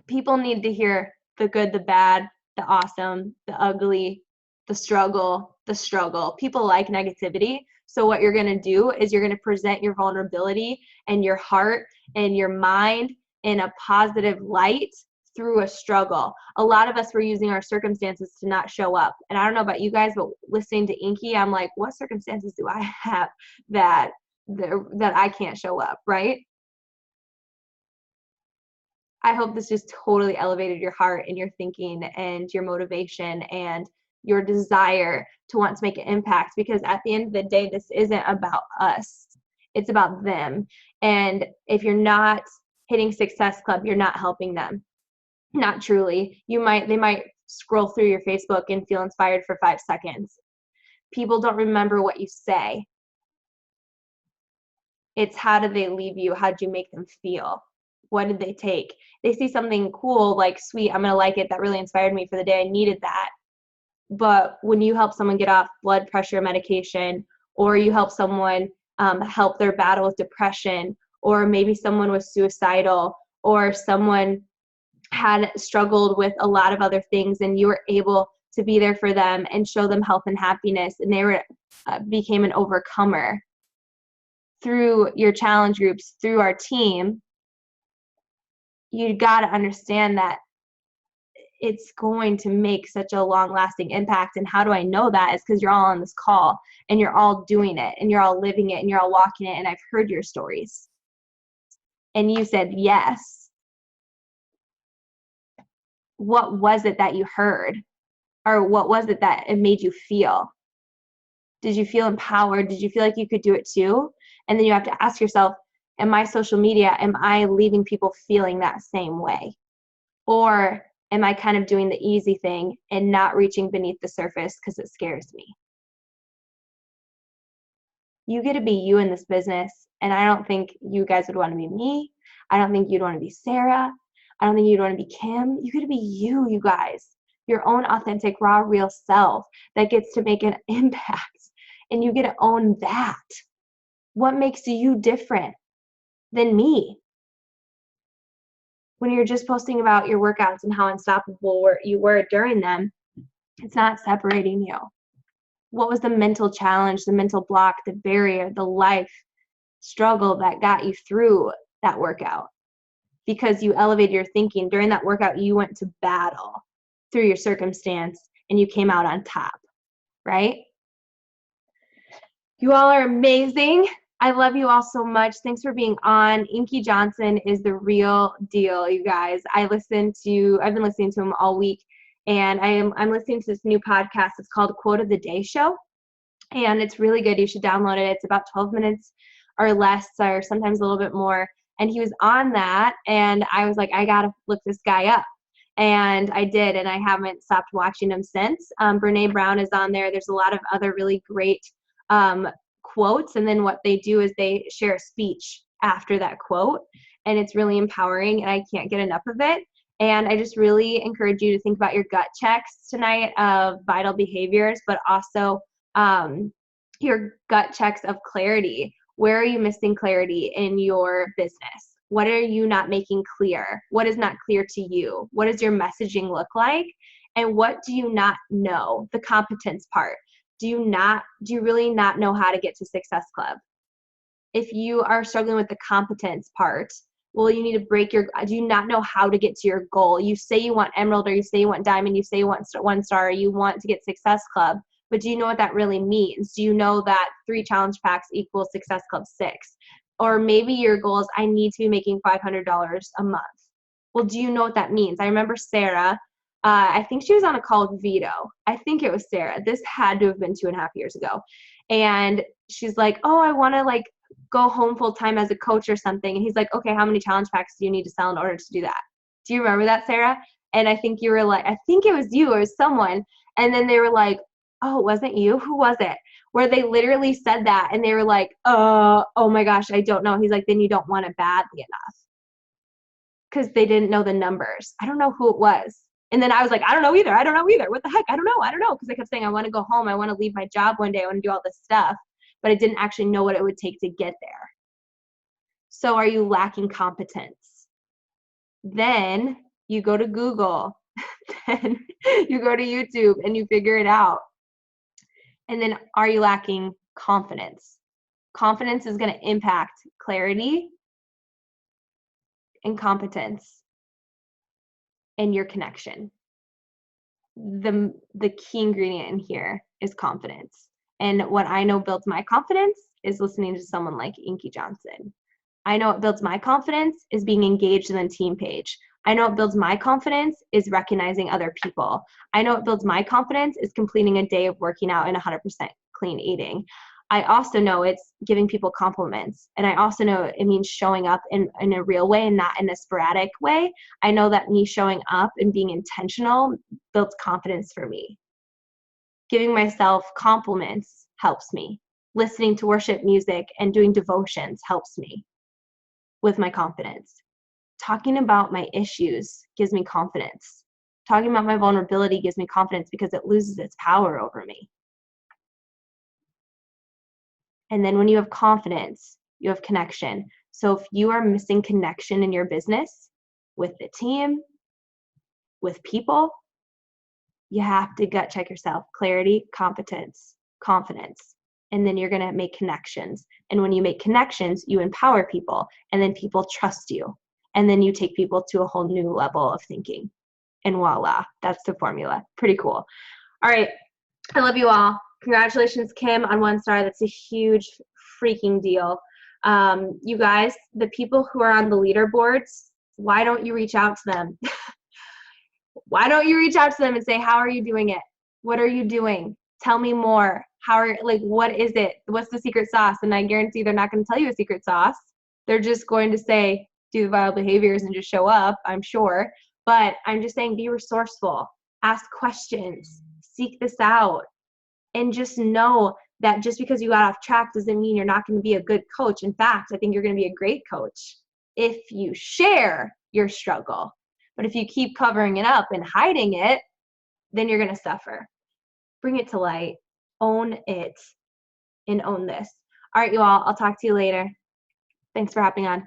People need to hear the good, the bad, the awesome, the ugly, the struggle, the struggle. People like negativity. So what you're going to do is you're going to present your vulnerability and your heart and your mind in a positive light through a struggle. A lot of us were using our circumstances to not show up. And I don't know about you guys, but listening to Inky, I'm like, what circumstances do I have that I can't show up, right? I hope this just totally elevated your heart and your thinking and your motivation and your desire to want to make an impact, because at the end of the day, this isn't about us. It's about them. And if you're not hitting Success Club, you're not helping them. Not truly. They might scroll through your Facebook and feel inspired for 5 seconds. People don't remember what you say. It's how did they leave you? How did you make them feel? What did they take? They see something cool, like, sweet, I'm going to like it. That really inspired me for the day. I needed that. But when you help someone get off blood pressure medication, or you help someone help their battle with depression, or maybe someone was suicidal, or someone had struggled with a lot of other things, and you were able to be there for them and show them health and happiness, and they became an overcomer through your challenge groups, through our team, you got to understand that it's going to make such a long-lasting impact. And how do I know that? Is because you're all on this call and you're all doing it and you're all living it and you're all walking it, and I've heard your stories. And you said yes. What was it that you heard? Or what was it that it made you feel? Did you feel empowered? Did you feel like you could do it too? And then you have to ask yourself, am my social media, am I leaving people feeling that same way? Or am I kind of doing the easy thing and not reaching beneath the surface because it scares me? You get to be you in this business, and I don't think you guys would want to be me. I don't think you'd want to be Sarah. I don't think you'd want to be Kim. You get to be you, you guys. Your own authentic, raw, real self that gets to make an impact, and you get to own that. What makes you different than me? When you're just posting about your workouts and how unstoppable you were during them, it's not separating you. What was the mental challenge, the mental block, the barrier, the life struggle that got you through that workout? Because you elevated your thinking. During that workout, you went to battle through your circumstance and you came out on top, right? You all are amazing. I love you all so much. Thanks for being on. Inky Johnson is the real deal, you guys. I've been listening to him all week, and I'm listening to this new podcast. It's called Quote of the Day Show, and it's really good. You should download it. It's about 12 minutes or less, or sometimes a little bit more, and he was on that, and I was like, I gotta look this guy up. And I did, and I haven't stopped watching him since. Brene Brown is on there. There's a lot of other really great quotes, and then what they do is they share a speech after that quote, and it's really empowering, and I can't get enough of it. And I just really encourage you to think about your gut checks tonight of vital behaviors, but also your gut checks of clarity. Where are you missing clarity in your business? What are you not making clear? What is not clear to you? What does your messaging look like? And what do you not know? The competence part. Do you really not know how to get to Success Club? If you are struggling with the competence part, well, you need to do you not know how to get to your goal? You say you want Emerald, or you say you want Diamond, you say you want 1 star, or you want to get Success Club, but do you know what that really means? Do you know that 3 challenge packs equals Success Club 6? Or maybe your goal is, I need to be making $500 a month. Well, do you know what that means? I remember Sarah, I think she was on a call with Vito. I think it was Sarah. This had to have been 2.5 years ago. And she's like, oh, I want to like go home full time as a coach or something. And he's like, okay, how many challenge packs do you need to sell in order to do that? Do you remember that, Sarah? And I think you were like, I think it was you or someone. And then they were like, oh, it wasn't you? Who was it? Where they literally said that, and they were like, oh my gosh, I don't know. He's like, then you don't want it badly enough. Because they didn't know the numbers. I don't know who it was. And then I was like, I don't know either. What the heck? I don't know. Because I kept saying, I want to go home. I want to leave my job one day. I want to do all this stuff. But I didn't actually know what it would take to get there. So are you lacking competence? Then you go to Google. Then you go to YouTube and you figure it out. And then are you lacking confidence? Confidence is going to impact clarity and competence and your connection. The key ingredient in here is confidence. And what I know builds my confidence is listening to someone like Inky Johnson. I know what builds my confidence is being engaged in the team page. I know what builds my confidence is recognizing other people. I know what builds my confidence is completing a day of working out and 100% clean eating. I also know it's giving people compliments. And I also know it means showing up in a real way and not in a sporadic way. I know that me showing up and being intentional builds confidence for me. Giving myself compliments helps me. Listening to worship music and doing devotions helps me with my confidence. Talking about my issues gives me confidence. Talking about my vulnerability gives me confidence because it loses its power over me. And then when you have confidence, you have connection. So if you are missing connection in your business, with the team, with people, you have to gut check yourself. Clarity, competence, confidence. And then you're going to make connections. And when you make connections, you empower people. And then people trust you. And then you take people to a whole new level of thinking. And voila, that's the formula. Pretty cool. All right. I love you all. Congratulations, Kim, on 1 star. That's a huge freaking deal. You guys, the people who are on the leaderboards, why don't you reach out to them? Why don't you reach out to them and say, how are you doing it? What are you doing? Tell me more. What is it? What's the secret sauce? And I guarantee they're not going to tell you a secret sauce. They're just going to say, do the vital behaviors and just show up, I'm sure. But I'm just saying, be resourceful. Ask questions. Seek this out. And just know that just because you got off track doesn't mean you're not going to be a good coach. In fact, I think you're going to be a great coach if you share your struggle. But if you keep covering it up and hiding it, then you're going to suffer. Bring it to light. Own it. And own this. All right, you all. I'll talk to you later. Thanks for hopping on.